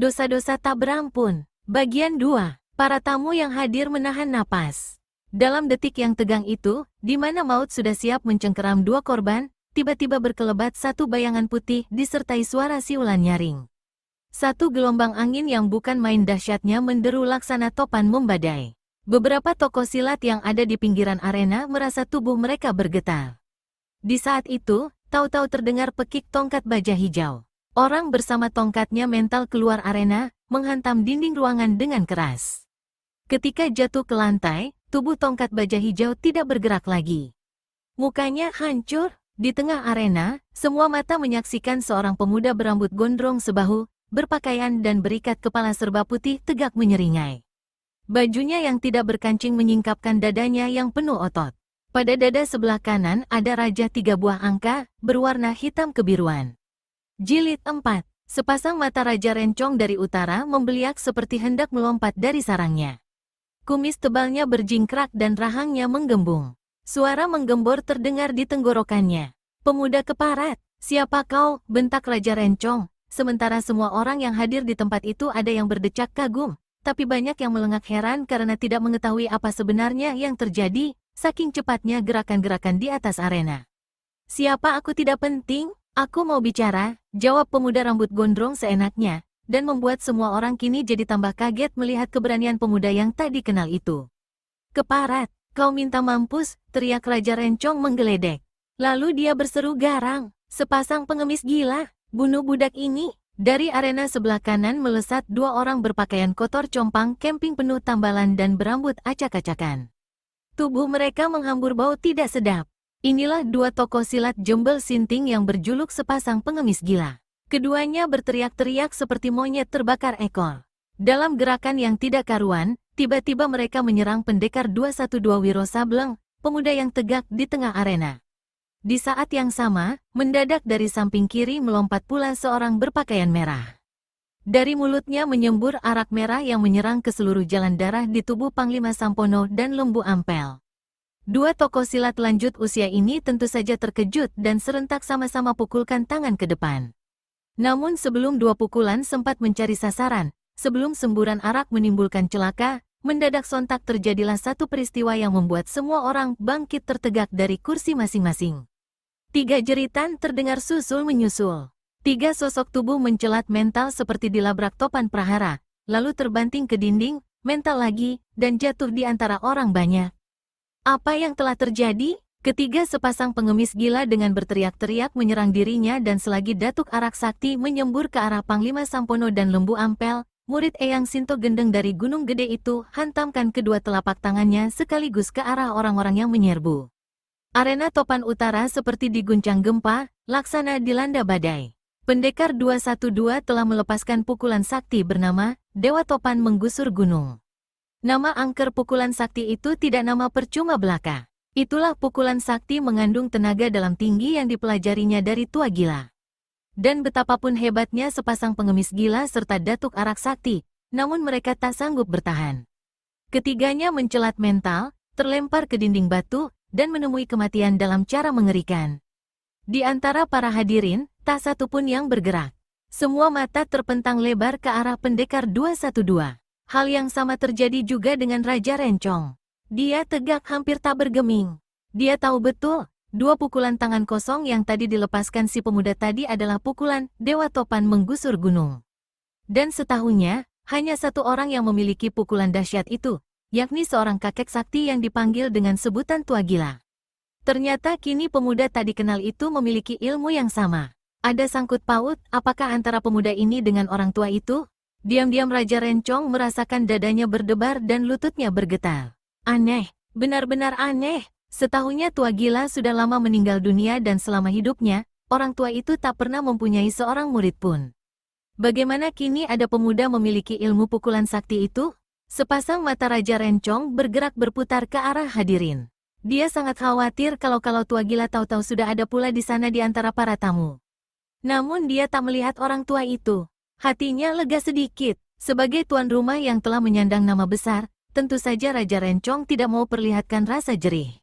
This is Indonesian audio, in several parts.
Dosa-dosa tak berampun. Bagian 2. Para tamu yang hadir menahan napas. Dalam detik yang tegang itu, di mana maut sudah siap mencengkeram dua korban, tiba-tiba berkelebat satu bayangan putih disertai suara siulan nyaring. Satu gelombang angin yang bukan main dahsyatnya menderu laksana topan membadai. Beberapa tokoh silat yang ada di pinggiran arena merasa tubuh mereka bergetar. Di saat itu, tahu-tahu terdengar pekik tongkat baja hijau. Orang bersama tongkatnya mental keluar arena, menghantam dinding ruangan dengan keras. Ketika jatuh ke lantai, tubuh tongkat baja hijau tidak bergerak lagi. Mukanya hancur. Di tengah arena, semua mata menyaksikan seorang pemuda berambut gondrong sebahu, berpakaian dan berikat kepala serba putih tegak menyeringai. Bajunya yang tidak berkancing menyingkapkan dadanya yang penuh otot. Pada dada sebelah kanan ada raja 3 buah angka, berwarna hitam kebiruan. Jilid 4. Sepasang mata Raja Rencong dari utara membeliak seperti hendak melompat dari sarangnya. Kumis tebalnya berjingkrak dan rahangnya menggembung. Suara menggembor terdengar di tenggorokannya. "Pemuda keparat, siapa kau?" bentak Raja Rencong. Sementara semua orang yang hadir di tempat itu ada yang berdecak kagum, tapi banyak yang melengak heran karena tidak mengetahui apa sebenarnya yang terjadi, saking cepatnya gerakan-gerakan di atas arena. "Siapa aku tidak penting, aku mau bicara," jawab pemuda rambut gondrong seenaknya, dan membuat semua orang kini jadi tambah kaget melihat keberanian pemuda yang tak dikenal itu. "Keparat, kau minta mampus," teriak Raja Rencong menggeledek. Lalu dia berseru garang, "Sepasang pengemis gila, bunuh budak ini." Dari arena sebelah kanan melesat 2 orang berpakaian kotor compang camping penuh tambalan dan berambut acak-acakan. Tubuh mereka menghambur bau tidak sedap. Inilah 2 tokoh silat Jembel Sinting yang berjuluk sepasang pengemis gila. Keduanya berteriak-teriak seperti monyet terbakar ekor. Dalam gerakan yang tidak karuan, tiba-tiba mereka menyerang pendekar 212 Wiro Sableng, pemuda yang tegak di tengah arena. Di saat yang sama, mendadak dari samping kiri melompat pula seorang berpakaian merah. Dari mulutnya menyembur arak merah yang menyerang ke seluruh jalan darah di tubuh Panglima Sampono dan Lembu Ampel. 2 tokoh silat lanjut usia ini tentu saja terkejut dan serentak sama-sama pukulkan tangan ke depan. Namun sebelum 2 pukulan sempat mencari sasaran, sebelum semburan arak menimbulkan celaka, mendadak sontak terjadilah satu peristiwa yang membuat semua orang bangkit tertegak dari kursi masing-masing. 3 jeritan terdengar susul-menyusul. 3 sosok tubuh mencelat mental seperti dilabrak topan prahara, lalu terbanting ke dinding, mental lagi, dan jatuh di antara orang banyak. Apa yang telah terjadi? Ketiga sepasang pengemis gila dengan berteriak-teriak menyerang dirinya dan selagi datuk arak sakti menyembur ke arah Panglima Sampono dan Lembu Ampel, murid Eyang Sinto Gendeng dari Gunung Gede itu hantamkan kedua telapak tangannya sekaligus ke arah orang-orang yang menyerbu. Arena topan utara seperti diguncang gempa, laksana dilanda badai. Pendekar 212 telah melepaskan pukulan sakti bernama Dewa Topan Menggusur Gunung. Nama angker pukulan sakti itu tidak nama percuma belaka. Itulah pukulan sakti mengandung tenaga dalam tinggi yang dipelajarinya dari tua gila. Dan betapapun hebatnya sepasang pengemis gila serta datuk arak sakti, namun mereka tak sanggup bertahan. Ketiganya mencelat mental, terlempar ke dinding batu, dan menemui kematian dalam cara mengerikan. Di antara para hadirin, tak satu pun yang bergerak. Semua mata terpentang lebar ke arah pendekar 212. Hal yang sama terjadi juga dengan Raja Rencong. Dia tegak hampir tak bergeming. Dia tahu betul, 2 pukulan tangan kosong yang tadi dilepaskan si pemuda tadi adalah pukulan Dewa Topan Menggusur Gunung. Dan setahunya, hanya 1 orang yang memiliki pukulan dahsyat itu, yakni seorang kakek sakti yang dipanggil dengan sebutan tua gila. Ternyata kini pemuda tak dikenal itu memiliki ilmu yang sama. Ada sangkut paut, apakah antara pemuda ini dengan orang tua itu? Diam-diam Raja Rencong merasakan dadanya berdebar dan lututnya bergetar. Aneh, benar-benar aneh. Setahunya tua gila sudah lama meninggal dunia dan selama hidupnya, orang tua itu tak pernah mempunyai seorang murid pun. Bagaimana kini ada pemuda memiliki ilmu pukulan sakti itu? Sepasang mata Raja Rencong bergerak berputar ke arah hadirin. Dia sangat khawatir kalau tua gila tahu-tahu sudah ada pula di sana di antara para tamu. Namun dia tak melihat orang tua itu. Hatinya lega sedikit. Sebagai tuan rumah yang telah menyandang nama besar, tentu saja Raja Rencong tidak mau perlihatkan rasa jerih.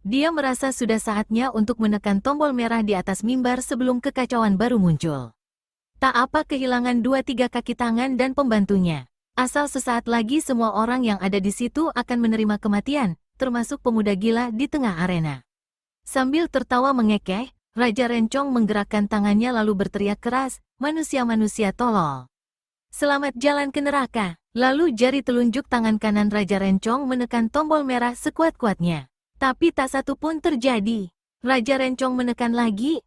Dia merasa sudah saatnya untuk menekan tombol merah di atas mimbar sebelum kekacauan baru muncul. Tak apa kehilangan 2-3 kaki tangan dan pembantunya. Asal sesaat lagi semua orang yang ada di situ akan menerima kematian, termasuk pemuda gila di tengah arena. Sambil tertawa mengekeh, Raja Rencong menggerakkan tangannya lalu berteriak keras, "Manusia-manusia tolol. Selamat jalan ke neraka." Lalu jari telunjuk tangan kanan Raja Rencong menekan tombol merah sekuat-kuatnya. Tapi tak satu pun terjadi. Raja Rencong menekan lagi,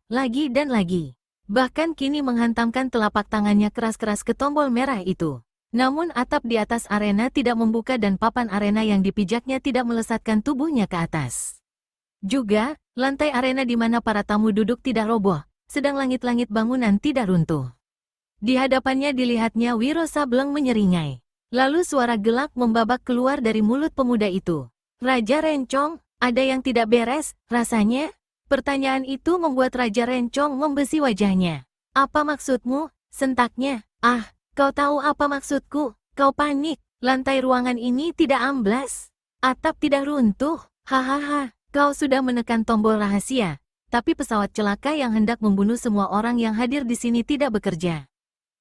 dan lagi. Bahkan kini menghantamkan telapak tangannya keras-keras ke tombol merah itu. Namun atap di atas arena tidak membuka dan papan arena yang dipijaknya tidak melesatkan tubuhnya ke atas. Juga, lantai arena di mana para tamu duduk tidak roboh, sedang langit-langit bangunan tidak runtuh. Di hadapannya dilihatnya Wiro Sableng menyeringai. Lalu suara gelak membabak keluar dari mulut pemuda itu. "Raja Rencong, ada yang tidak beres, rasanya?" Pertanyaan itu membuat Raja Rencong membesi wajahnya. "Apa maksudmu?" sentaknya. "Ah, kau tahu apa maksudku? Kau panik. Lantai ruangan ini tidak amblas. Atap tidak runtuh. Hahaha, kau sudah menekan tombol rahasia. Tapi pesawat celaka yang hendak membunuh semua orang yang hadir di sini tidak bekerja."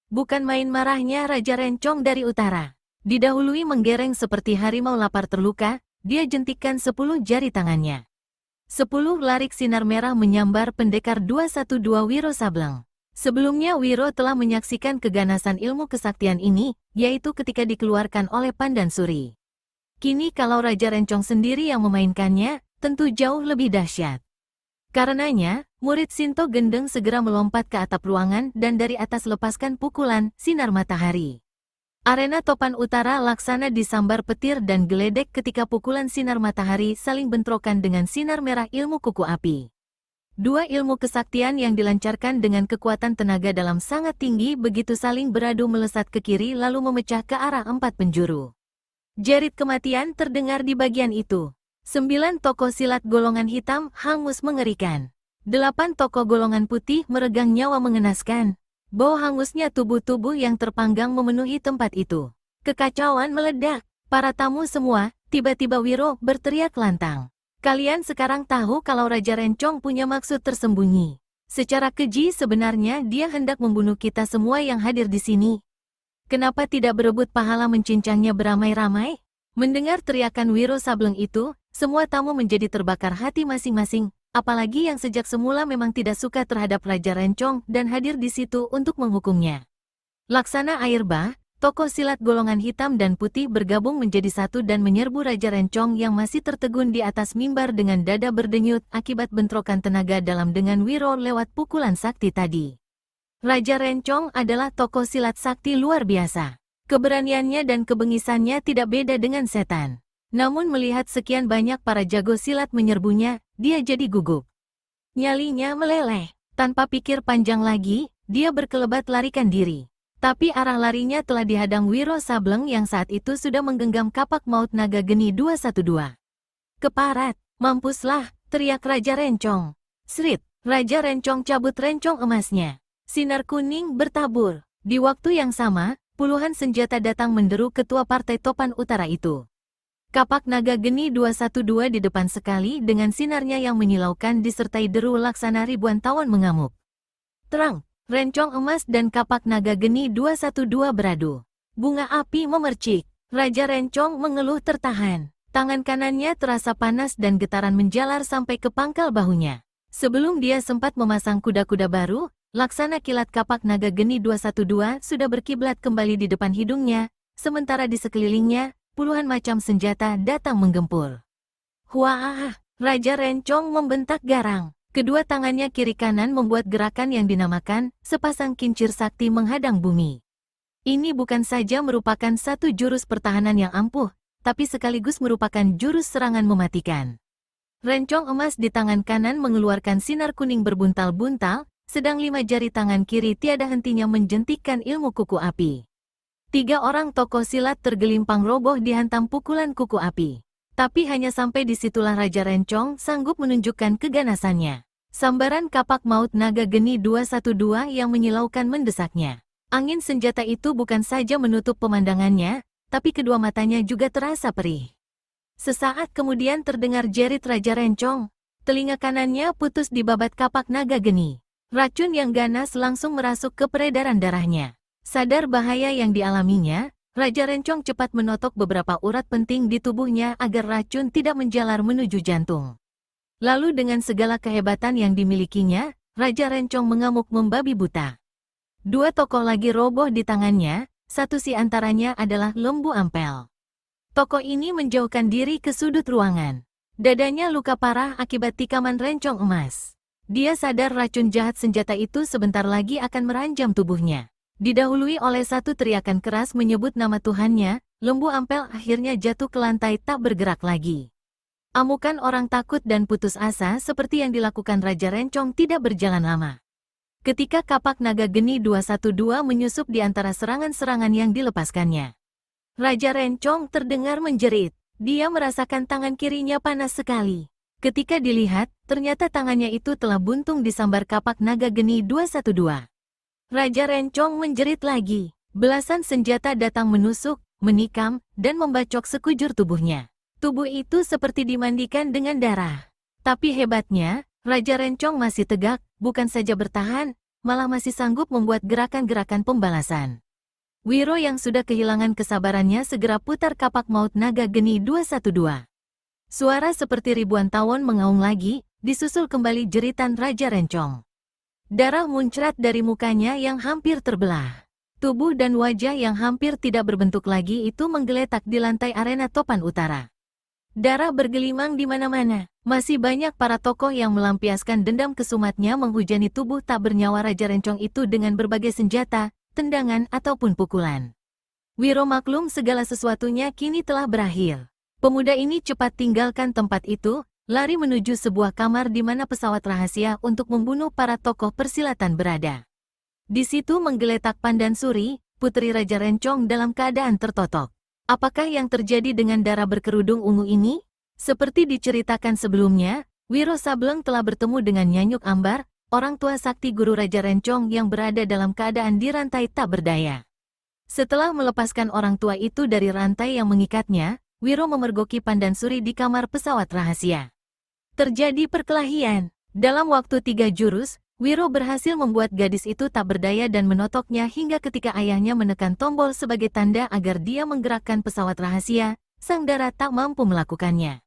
Bukan main marahnya Raja Rencong dari utara. Didahului menggereng seperti harimau lapar terluka, dia jentikkan 10 jari tangannya. 10 larik sinar merah menyambar pendekar 212 Wiro Sableng. Sebelumnya Wiro telah menyaksikan keganasan ilmu kesaktian ini, yaitu ketika dikeluarkan oleh Pandan Suri. Kini kalau Raja Rencong sendiri yang memainkannya, tentu jauh lebih dahsyat. Karenanya, murid Sinto Gendeng segera melompat ke atap ruangan dan dari atas lepaskan pukulan sinar matahari. Arena topan utara laksana disambar petir dan geledek ketika pukulan sinar matahari saling bentrokan dengan sinar merah ilmu kuku api. Dua ilmu kesaktian yang dilancarkan dengan kekuatan tenaga dalam sangat tinggi begitu saling beradu melesat ke kiri lalu memecah ke arah 4 penjuru. Jerit kematian terdengar di bagian itu. 9 tokoh silat golongan hitam hangus mengerikan. 8 tokoh golongan putih meregang nyawa mengenaskan. Bau hangusnya tubuh-tubuh yang terpanggang memenuhi tempat itu. Kekacauan meledak. Para tamu semua, tiba-tiba Wiro berteriak lantang. "Kalian sekarang tahu kalau Raja Rencong punya maksud tersembunyi. Secara keji sebenarnya dia hendak membunuh kita semua yang hadir di sini. Kenapa tidak berebut pahala mencincangnya beramai-ramai?" Mendengar teriakan Wiro Sableng itu, semua tamu menjadi terbakar hati masing-masing. Apalagi yang sejak semula memang tidak suka terhadap Raja Rencong dan hadir di situ untuk menghukumnya. Laksana air bah, tokoh silat golongan hitam dan putih bergabung menjadi satu dan menyerbu Raja Rencong yang masih tertegun di atas mimbar dengan dada berdenyut akibat bentrokan tenaga dalam dengan Wiro lewat pukulan sakti tadi. Raja Rencong adalah tokoh silat sakti luar biasa. Keberaniannya dan kebengisannya tidak beda dengan setan. Namun melihat sekian banyak para jago silat menyerbunya, dia jadi gugup. Nyalinya meleleh. Tanpa pikir panjang lagi, dia berkelebat larikan diri. Tapi arah larinya telah dihadang Wiro Sableng yang saat itu sudah menggenggam kapak maut naga geni 212. "Keparat, mampuslah!" teriak Raja Rencong. Srit, Raja Rencong cabut rencong emasnya. Sinar kuning bertabur. Di waktu yang sama, puluhan senjata datang menderu ketua partai topan utara itu. Kapak naga geni 212 di depan sekali dengan sinarnya yang menyilaukan disertai deru laksana ribuan tawon mengamuk. Terang, rencong emas dan kapak naga geni 212 beradu. Bunga api memercik. Raja Rencong mengeluh tertahan. Tangan kanannya terasa panas dan getaran menjalar sampai ke pangkal bahunya. Sebelum dia sempat memasang kuda-kuda baru, laksana kilat kapak naga geni 212 sudah berkiblat kembali di depan hidungnya, sementara di sekelilingnya, puluhan macam senjata datang menggempur. "Wah!" Raja Rencong membentak garang. Kedua tangannya kiri kanan membuat gerakan yang dinamakan sepasang kincir sakti menghadang bumi. Ini bukan saja merupakan satu jurus pertahanan yang ampuh, tapi sekaligus merupakan jurus serangan mematikan. Rencong emas di tangan kanan mengeluarkan sinar kuning berbuntal-buntal, sedang 5 jari tangan kiri tiada hentinya menjentikkan ilmu kuku api. 3 orang tokoh silat tergelimpang roboh dihantam pukulan kuku api. Tapi hanya sampai disitulah Raja Rencong sanggup menunjukkan keganasannya. Sambaran kapak maut naga geni 212 yang menyilaukan mendesaknya. Angin senjata itu bukan saja menutup pemandangannya, tapi kedua matanya juga terasa perih. Sesaat kemudian terdengar jerit Raja Rencong. Telinga kanannya putus di babat kapak naga geni. Racun yang ganas langsung merasuk ke peredaran darahnya. Sadar bahaya yang dialaminya, Raja Rencong cepat menotok beberapa urat penting di tubuhnya agar racun tidak menjalar menuju jantung. Lalu dengan segala kehebatan yang dimilikinya, Raja Rencong mengamuk membabi buta. Dua tokoh lagi roboh di tangannya, satu si antaranya adalah Lembu Ampel. Tokoh ini menjauhkan diri ke sudut ruangan. Dadanya luka parah akibat tikaman Rencong emas. Dia sadar racun jahat senjata itu sebentar lagi akan meranjam tubuhnya. Didahului oleh satu teriakan keras menyebut nama Tuhannya, Lembu Ampel akhirnya jatuh ke lantai tak bergerak lagi. Amukan orang takut dan putus asa seperti yang dilakukan Raja Rencong tidak berjalan lama. Ketika kapak naga geni 212 menyusup di antara serangan-serangan yang dilepaskannya. Raja Rencong terdengar menjerit. Dia merasakan tangan kirinya panas sekali. Ketika dilihat, ternyata tangannya itu telah buntung disambar kapak naga geni 212. Raja Rencong menjerit lagi. Belasan senjata datang menusuk, menikam, dan membacok sekujur tubuhnya. Tubuh itu seperti dimandikan dengan darah. Tapi hebatnya, Raja Rencong masih tegak, bukan saja bertahan, malah masih sanggup membuat gerakan-gerakan pembalasan. Wiro yang sudah kehilangan kesabarannya segera putar kapak maut naga geni 212. Suara seperti ribuan tawon mengaung lagi, disusul kembali jeritan Raja Rencong. Darah muncrat dari mukanya yang hampir terbelah. Tubuh dan wajah yang hampir tidak berbentuk lagi itu menggeletak di lantai arena topan utara. Darah bergelimang di mana-mana. Masih banyak para tokoh yang melampiaskan dendam kesumatnya menghujani tubuh tak bernyawa Raja Rencong itu dengan berbagai senjata, tendangan ataupun pukulan. Wiro maklum segala sesuatunya kini telah berakhir. Pemuda ini cepat tinggalkan tempat itu, lari menuju sebuah kamar di mana pesawat rahasia untuk membunuh para tokoh persilatan berada. Di situ menggeletak Pandansuri, putri Raja Rencong dalam keadaan tertotok. Apakah yang terjadi dengan darah berkerudung ungu ini? Seperti diceritakan sebelumnya, Wiro Sableng telah bertemu dengan Nyanyuk Ambar, orang tua sakti guru Raja Rencong yang berada dalam keadaan dirantai tak berdaya. Setelah melepaskan orang tua itu dari rantai yang mengikatnya, Wiro memergoki Pandansuri di kamar pesawat rahasia. Terjadi perkelahian. Dalam waktu 3 jurus, Wiro berhasil membuat gadis itu tak berdaya dan menotoknya hingga ketika ayahnya menekan tombol sebagai tanda agar dia menggerakkan pesawat rahasia, sang dara tak mampu melakukannya.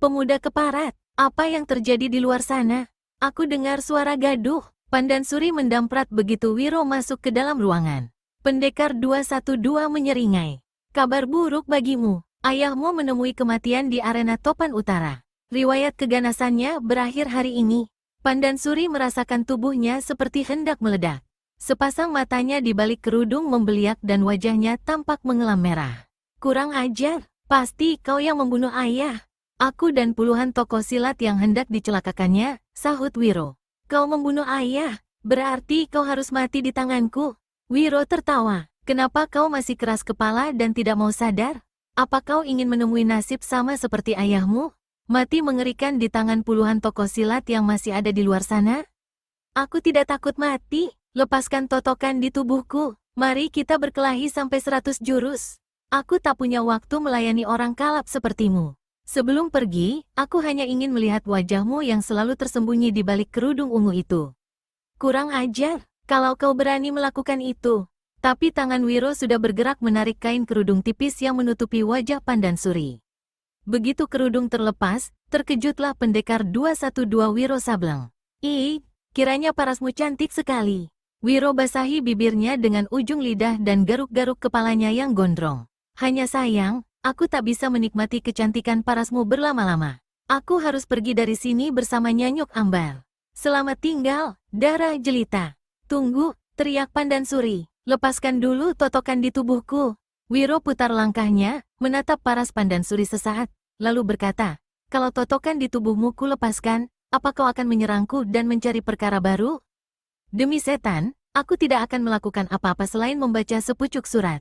Pemuda keparat, apa yang terjadi di luar sana? Aku dengar suara gaduh. Pandansuri mendamprat begitu Wiro masuk ke dalam ruangan. Pendekar 212 menyeringai. Kabar buruk bagimu. Ayahmu menemui kematian di arena topan utara. Riwayat keganasannya berakhir hari ini. Pandansuri merasakan tubuhnya seperti hendak meledak. Sepasang matanya di balik kerudung membeliak dan wajahnya tampak mengelam merah. Kurang ajar, pasti kau yang membunuh ayah. Aku dan puluhan tokoh silat yang hendak dicelakakannya, sahut Wiro. Kau membunuh ayah, berarti kau harus mati di tanganku. Wiro tertawa. Kenapa kau masih keras kepala dan tidak mau sadar? Apa kau ingin menemui nasib sama seperti ayahmu? Mati mengerikan di tangan puluhan tokoh silat yang masih ada di luar sana? Aku tidak takut mati. Lepaskan totokan di tubuhku. Mari kita berkelahi sampai 100 jurus. Aku tak punya waktu melayani orang kalap sepertimu. Sebelum pergi, aku hanya ingin melihat wajahmu yang selalu tersembunyi di balik kerudung ungu itu. Kurang ajar, kalau kau berani melakukan itu. Tapi tangan Wiro sudah bergerak menarik kain kerudung tipis yang menutupi wajah Pandansuri. Begitu kerudung terlepas, terkejutlah pendekar 212 Wiro Sableng. Ih, kiranya parasmu cantik sekali. Wiro basahi bibirnya dengan ujung lidah dan garuk-garuk kepalanya yang gondrong. Hanya sayang, aku tak bisa menikmati kecantikan parasmu berlama-lama. Aku harus pergi dari sini bersama Nyanyuk Ambar. Selamat tinggal, darah jelita. Tunggu, teriak Pandansuri. Lepaskan dulu totokan di tubuhku. Wiro putar langkahnya, menatap paras Pandansuri sesaat, lalu berkata, kalau totokan di tubuhmu ku lepaskan, apa kau akan menyerangku dan mencari perkara baru? Demi setan, aku tidak akan melakukan apa-apa selain membaca sepucuk surat.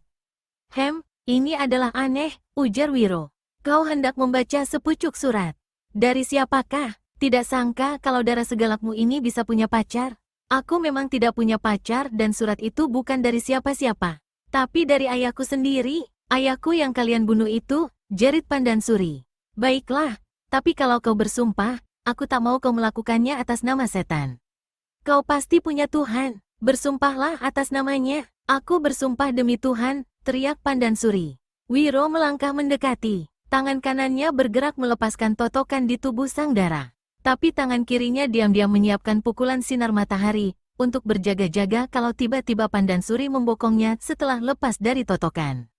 Ini adalah aneh, ujar Wiro. Kau hendak membaca sepucuk surat. Dari siapakah? Tidak sangka kalau darah segalakmu ini bisa punya pacar. Aku memang tidak punya pacar dan surat itu bukan dari siapa-siapa. Tapi dari ayahku sendiri, ayahku yang kalian bunuh itu, jerit Pandansuri. Baiklah, tapi kalau kau bersumpah, aku tak mau kau melakukannya atas nama setan. Kau pasti punya Tuhan. Bersumpahlah atas namanya. Aku bersumpah demi Tuhan, teriak Pandansuri. Wiro melangkah mendekati. Tangan kanannya bergerak melepaskan totokan di tubuh sang dara. Tapi tangan kirinya diam-diam menyiapkan pukulan sinar matahari, untuk berjaga-jaga kalau tiba-tiba Pandansuri membokongnya setelah lepas dari totokan.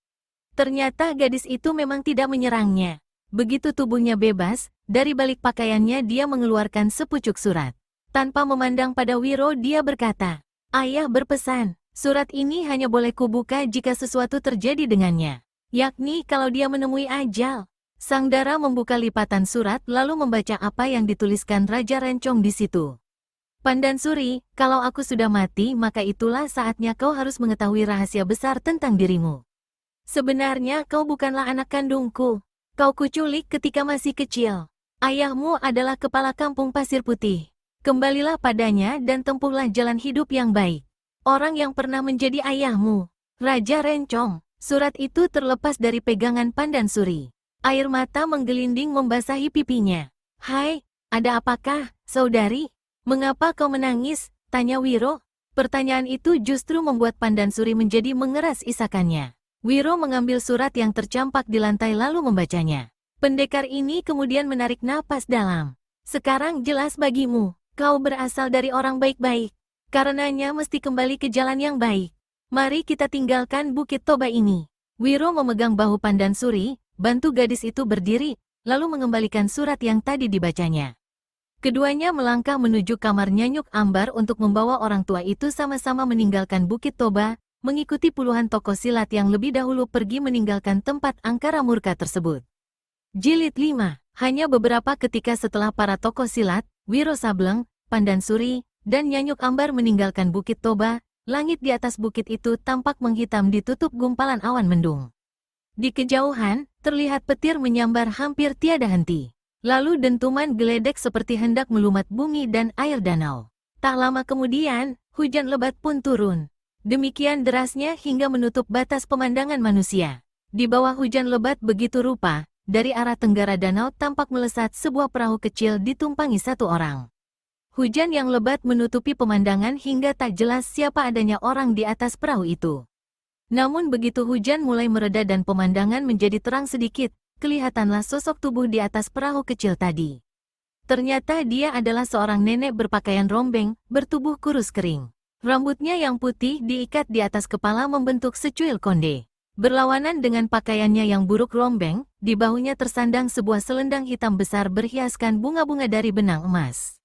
Ternyata gadis itu memang tidak menyerangnya. Begitu tubuhnya bebas, dari balik pakaiannya dia mengeluarkan sepucuk surat. Tanpa memandang pada Wiro dia berkata, "Ayah berpesan, surat ini hanya boleh kubuka jika sesuatu terjadi dengannya. Yakni kalau dia menemui ajal." Sang dara membuka lipatan surat lalu membaca apa yang dituliskan Raja Rencong di situ. "Pandansuri, kalau aku sudah mati maka itulah saatnya kau harus mengetahui rahasia besar tentang dirimu. Sebenarnya kau bukanlah anak kandungku. Kau kuculik ketika masih kecil. Ayahmu adalah kepala kampung Pasir Putih. Kembalilah padanya dan tempuhlah jalan hidup yang baik. Orang yang pernah menjadi ayahmu, Raja Rencong." Surat itu terlepas dari pegangan Pandansuri. Air mata menggelinding membasahi pipinya. "Hai, ada apakah, saudari? Mengapa kau menangis?" tanya Wiro. Pertanyaan itu justru membuat Pandansuri menjadi mengeras isakannya. Wiro mengambil surat yang tercampak di lantai lalu membacanya. Pendekar ini kemudian menarik napas dalam. "Sekarang jelas bagimu, kau berasal dari orang baik-baik. Karenanya mesti kembali ke jalan yang baik. Mari kita tinggalkan Bukit Toba ini." Wiro memegang bahu Pandansuri, bantu gadis itu berdiri, lalu mengembalikan surat yang tadi dibacanya. Keduanya melangkah menuju kamar Nyanyuk Ambar untuk membawa orang tua itu sama-sama meninggalkan Bukit Toba, mengikuti puluhan tokoh silat yang lebih dahulu pergi meninggalkan tempat angkara murka tersebut. Jilid 5. Hanya beberapa ketika setelah para tokoh silat, Wiro Sableng, Pandansuri, dan Nyanyuk Ambar meninggalkan Bukit Toba, langit di atas bukit itu tampak menghitam ditutup gumpalan awan mendung. Di kejauhan, terlihat petir menyambar hampir tiada henti. Lalu dentuman geledek seperti hendak melumat bumi dan air danau. Tak lama kemudian, hujan lebat pun turun. Demikian derasnya hingga menutup batas pemandangan manusia. Di bawah hujan lebat begitu rupa, dari arah tenggara danau tampak melesat sebuah perahu kecil ditumpangi satu orang. Hujan yang lebat menutupi pemandangan hingga tak jelas siapa adanya orang di atas perahu itu. Namun begitu hujan mulai mereda dan pemandangan menjadi terang sedikit, kelihatanlah sosok tubuh di atas perahu kecil tadi. Ternyata dia adalah seorang nenek berpakaian rombeng, bertubuh kurus kering. Rambutnya yang putih diikat di atas kepala membentuk secuil konde. Berlawanan dengan pakaiannya yang buruk rombeng, di bahunya tersandang sebuah selendang hitam besar berhiaskan bunga-bunga dari benang emas.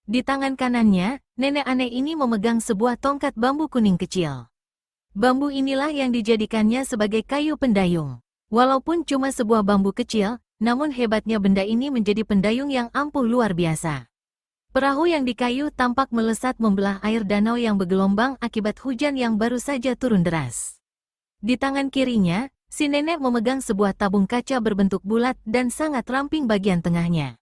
Di tangan kanannya, nenek aneh ini memegang sebuah tongkat bambu kuning kecil. Bambu inilah yang dijadikannya sebagai kayu pendayung. Walaupun cuma sebuah bambu kecil, namun hebatnya benda ini menjadi pendayung yang ampuh luar biasa. Perahu yang dikayu tampak melesat membelah air danau yang bergelombang akibat hujan yang baru saja turun deras. Di tangan kirinya, si nenek memegang sebuah tabung kaca berbentuk bulat dan sangat ramping bagian tengahnya.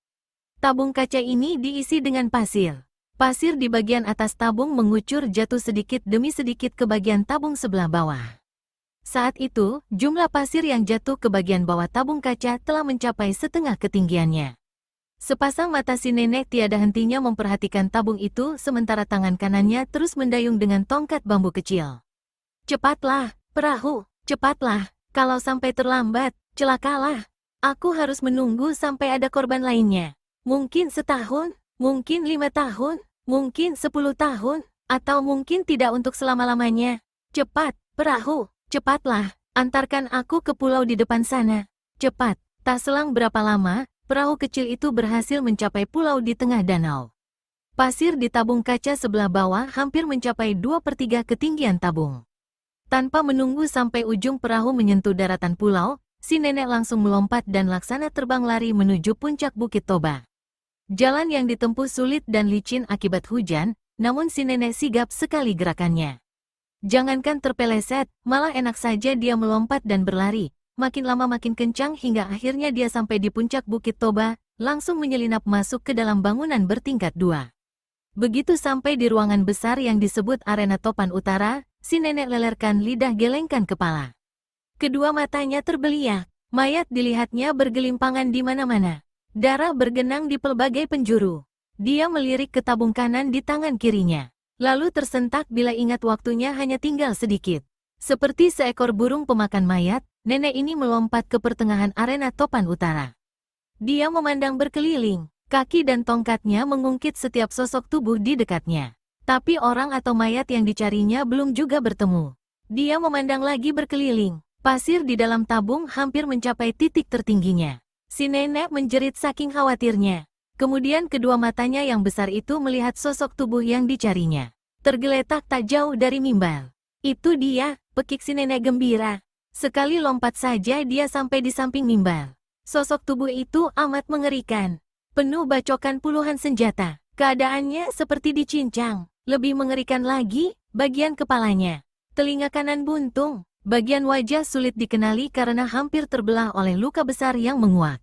Tabung kaca ini diisi dengan pasir. Pasir di bagian atas tabung mengucur jatuh sedikit demi sedikit ke bagian tabung sebelah bawah. Saat itu, jumlah pasir yang jatuh ke bagian bawah tabung kaca telah mencapai setengah ketinggiannya. Sepasang mata si nenek tiada hentinya memperhatikan tabung itu sementara tangan kanannya terus mendayung dengan tongkat bambu kecil. "Cepatlah, perahu, cepatlah. Kalau sampai terlambat, celakalah. Aku harus menunggu sampai ada korban lainnya. Mungkin setahun, mungkin 5 tahun, mungkin 10 tahun, atau mungkin tidak untuk selama-lamanya. Cepat, perahu, cepatlah, antarkan aku ke pulau di depan sana. Cepat." Tak selang berapa lama, perahu kecil itu berhasil mencapai pulau di tengah danau. Pasir di tabung kaca sebelah bawah hampir mencapai 2/3 ketinggian tabung. Tanpa menunggu sampai ujung perahu menyentuh daratan pulau, si nenek langsung melompat dan laksana terbang lari menuju puncak Bukit Toba. Jalan yang ditempuh sulit dan licin akibat hujan, namun si nenek sigap sekali gerakannya. Jangankan terpeleset, malah enak saja dia melompat dan berlari, makin lama makin kencang hingga akhirnya dia sampai di puncak Bukit Toba, langsung menyelinap masuk ke dalam bangunan bertingkat 2. Begitu sampai di ruangan besar yang disebut Arena Topan Utara, si nenek lelerkan lidah gelengkan kepala. Kedua matanya terbeliak, mayat dilihatnya bergelimpangan di mana-mana. Darah bergenang di pelbagai penjuru. Dia melirik ke tabung kanan di tangan kirinya. Lalu tersentak bila ingat waktunya hanya tinggal sedikit. Seperti seekor burung pemakan mayat, nenek ini melompat ke pertengahan arena topan utara. Dia memandang berkeliling. Kaki dan tongkatnya mengungkit setiap sosok tubuh di dekatnya. Tapi orang atau mayat yang dicarinya belum juga bertemu. Dia memandang lagi berkeliling. Pasir di dalam tabung hampir mencapai titik tertingginya. Si nenek menjerit saking khawatirnya. Kemudian kedua matanya yang besar itu melihat sosok tubuh yang dicarinya. Tergeletak tak jauh dari Mimbal. Itu dia, pekik si nenek gembira. Sekali lompat saja dia sampai di samping Mimbal. Sosok tubuh itu amat mengerikan. Penuh bacokan puluhan senjata. Keadaannya seperti dicincang. Lebih mengerikan lagi, bagian kepalanya. Telinga kanan buntung. Bagian wajah sulit dikenali karena hampir terbelah oleh luka besar yang menguak.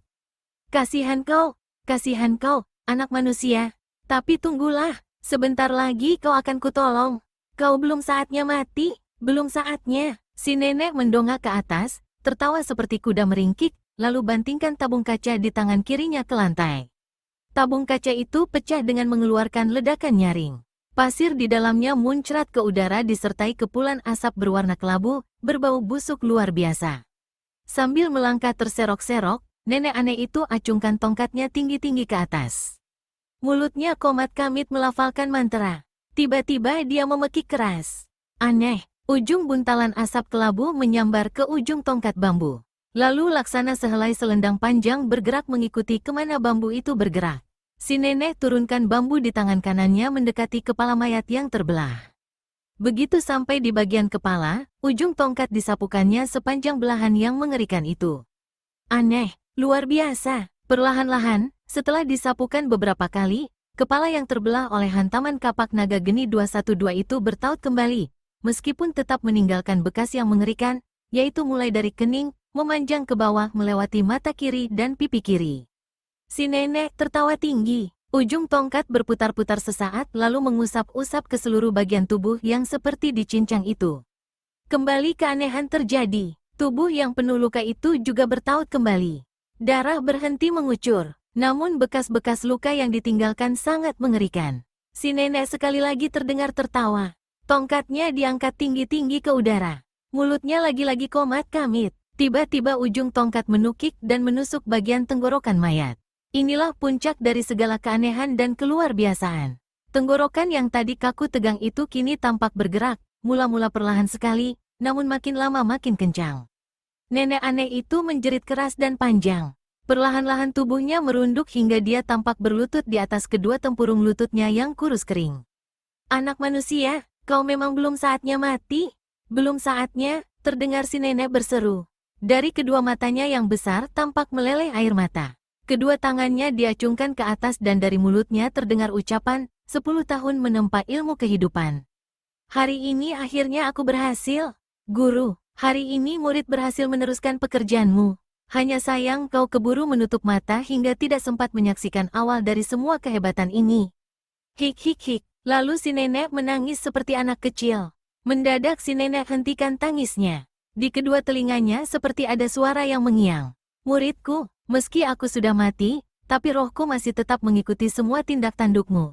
Kasihan kau, anak manusia. Tapi tunggulah, sebentar lagi kau akan kutolong. Kau belum saatnya mati, belum saatnya. Si nenek mendongak ke atas, tertawa seperti kuda meringkik, lalu bantingkan tabung kaca di tangan kirinya ke lantai. Tabung kaca itu pecah dengan mengeluarkan ledakan nyaring. Pasir di dalamnya muncrat ke udara disertai kepulan asap berwarna kelabu, berbau busuk luar biasa. Sambil melangkah terserok-serok, nenek aneh itu acungkan tongkatnya tinggi-tinggi ke atas. Mulutnya komat kamit melafalkan mantra. Tiba-tiba dia memekik keras. Aneh, ujung buntalan asap kelabu menyambar ke ujung tongkat bambu. Lalu laksana sehelai selendang panjang bergerak mengikuti kemana bambu itu bergerak. Si nenek turunkan bambu di tangan kanannya mendekati kepala mayat yang terbelah. Begitu sampai di bagian kepala, ujung tongkat disapukannya sepanjang belahan yang mengerikan itu. Aneh, luar biasa. Perlahan-lahan, setelah disapukan beberapa kali, kepala yang terbelah oleh hantaman kapak naga geni 212 itu bertaut kembali, meskipun tetap meninggalkan bekas yang mengerikan, yaitu mulai dari kening, memanjang ke bawah melewati mata kiri dan pipi kiri. Si nenek tertawa tinggi. Ujung tongkat berputar-putar sesaat lalu mengusap-usap ke seluruh bagian tubuh yang seperti dicincang itu. Kembali keanehan terjadi. Tubuh yang penuh luka itu juga bertaut kembali. Darah berhenti mengucur. Namun bekas-bekas luka yang ditinggalkan sangat mengerikan. Si nenek sekali lagi terdengar tertawa. Tongkatnya diangkat tinggi-tinggi ke udara. Mulutnya lagi-lagi komat kamit. Tiba-tiba ujung tongkat menukik dan menusuk bagian tenggorokan mayat. Inilah puncak dari segala keanehan dan keluar biasaan. Tenggorokan yang tadi kaku tegang itu kini tampak bergerak, mula-mula perlahan sekali, namun makin lama makin kencang. Nenek aneh itu menjerit keras dan panjang. Perlahan-lahan tubuhnya merunduk hingga dia tampak berlutut di atas kedua tempurung lututnya yang kurus kering. Anak manusia, kau memang belum saatnya mati? Belum saatnya, terdengar si nenek berseru. Dari kedua matanya yang besar tampak meleleh air mata. Kedua tangannya diacungkan ke atas dan dari mulutnya terdengar ucapan, 10 tahun menempa ilmu kehidupan. Hari ini akhirnya aku berhasil. Guru, hari ini murid berhasil meneruskan pekerjaanmu. Hanya sayang kau keburu menutup mata hingga tidak sempat menyaksikan awal dari semua kehebatan ini. Hik hik hik, lalu si nenek menangis seperti anak kecil. Mendadak si nenek hentikan tangisnya. Di kedua telinganya seperti ada suara yang mengiang. Muridku, meski aku sudah mati, tapi rohku masih tetap mengikuti semua tindak tandukmu.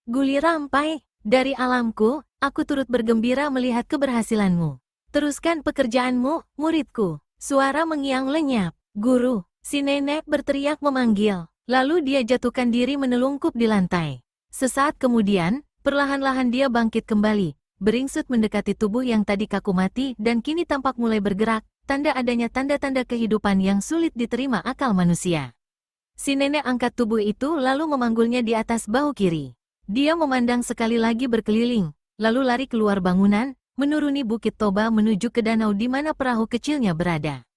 Guli rampai, dari alamku, aku turut bergembira melihat keberhasilanmu. Teruskan pekerjaanmu, muridku. Suara mengiang lenyap. Guru, si nenek berteriak memanggil. Lalu dia jatuhkan diri menelungkup di lantai. Sesaat kemudian, perlahan-lahan dia bangkit kembali. Beringsut mendekati tubuh yang tadi kaku mati dan kini tampak mulai bergerak, tanda adanya tanda-tanda kehidupan yang sulit diterima akal manusia. Si nenek angkat tubuh itu lalu memanggulnya di atas bahu kiri. Dia memandang sekali lagi berkeliling, lalu lari keluar bangunan, menuruni Bukit Toba menuju ke danau di mana perahu kecilnya berada.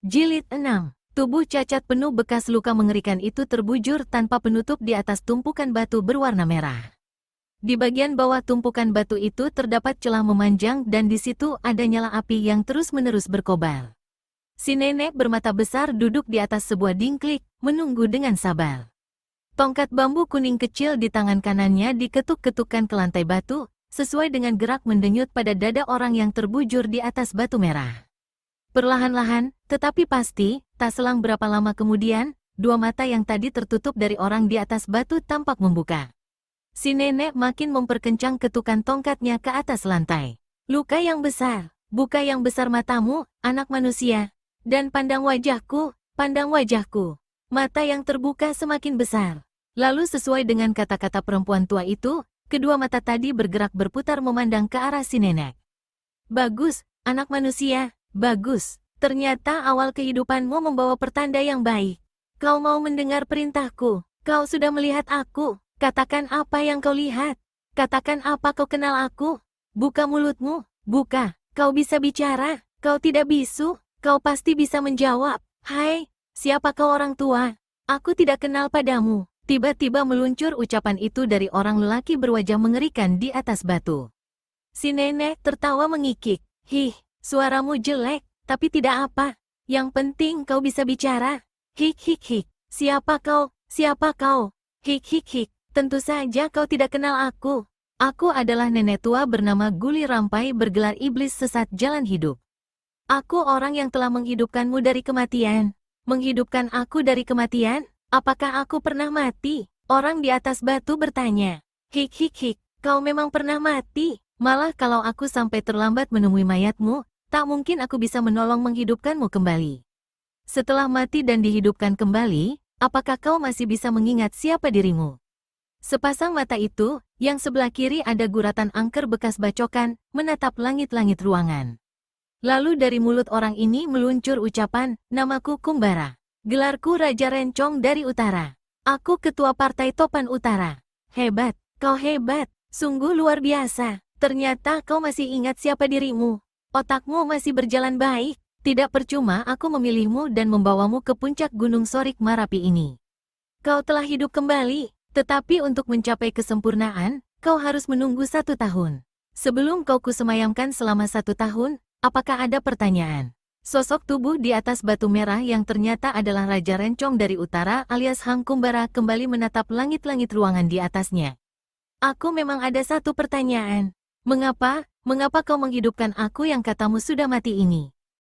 Jilid 6. Tubuh cacat penuh bekas luka mengerikan itu terbujur tanpa penutup di atas tumpukan batu berwarna merah. Di bagian bawah tumpukan batu itu terdapat celah memanjang dan di situ ada nyala api yang terus-menerus berkobar. Si nenek bermata besar duduk di atas sebuah dingklik, menunggu dengan sabar. Tongkat bambu kuning kecil di tangan kanannya diketuk-ketukkan ke lantai batu, sesuai dengan gerak mendenyut pada dada orang yang terbujur di atas batu merah. Perlahan-lahan, tetapi pasti, tak selang berapa lama kemudian, dua mata yang tadi tertutup dari orang di atas batu tampak membuka. Si nenek makin memperkencang ketukan tongkatnya ke atas lantai. Luka yang besar, buka yang besar matamu, anak manusia. Dan pandang wajahku, pandang wajahku. Mata yang terbuka semakin besar. Lalu sesuai dengan kata-kata perempuan tua itu, kedua mata tadi bergerak berputar memandang ke arah si nenek. Bagus, anak manusia, bagus. Ternyata awal kehidupanmu membawa pertanda yang baik. Kau mau mendengar perintahku, kau sudah melihat aku. Katakan apa yang kau lihat. Katakan apa kau kenal aku. Buka mulutmu, buka. Kau bisa bicara, kau tidak bisu. Kau pasti bisa menjawab. Hai, siapa kau orang tua? Aku tidak kenal padamu. Tiba-tiba meluncur ucapan itu dari orang lelaki berwajah mengerikan di atas batu. Si nenek tertawa mengikik. Hih, suaramu jelek, tapi tidak apa. Yang penting kau bisa bicara. Hik hik hik. Siapa kau? Siapa kau? Hik hik hik. Tentu saja kau tidak kenal aku. Aku adalah nenek tua bernama Guli Rampai bergelar iblis sesat jalan hidup. Aku orang yang telah menghidupkanmu dari kematian. Menghidupkan aku dari kematian? Apakah aku pernah mati? Orang di atas batu bertanya. Hik hik hik, kau memang pernah mati. Malah kalau aku sampai terlambat menemui mayatmu, tak mungkin aku bisa menolong menghidupkanmu kembali. Setelah mati dan dihidupkan kembali, apakah kau masih bisa mengingat siapa dirimu? Sepasang mata itu, yang sebelah kiri ada guratan angker bekas bacokan, menatap langit-langit ruangan. Lalu dari mulut orang ini meluncur ucapan, namaku Kumbara. Gelarku Raja Rencong dari Utara. Aku ketua Partai Topan Utara. Hebat, kau hebat, sungguh luar biasa. Ternyata kau masih ingat siapa dirimu. Otakmu masih berjalan baik. Tidak percuma aku memilihmu dan membawamu ke puncak Gunung Sorik Marapi ini. Kau telah hidup kembali. Tetapi untuk mencapai kesempurnaan, kau harus menunggu 1 tahun. Sebelum kau kusemayamkan selama 1 tahun, apakah ada pertanyaan? Sosok tubuh di atas batu merah yang ternyata adalah Raja Rencong dari Utara alias Hang Kumbara kembali menatap langit-langit ruangan di atasnya. Aku memang ada 1 pertanyaan. Mengapa kau menghidupkan aku yang katamu sudah mati ini?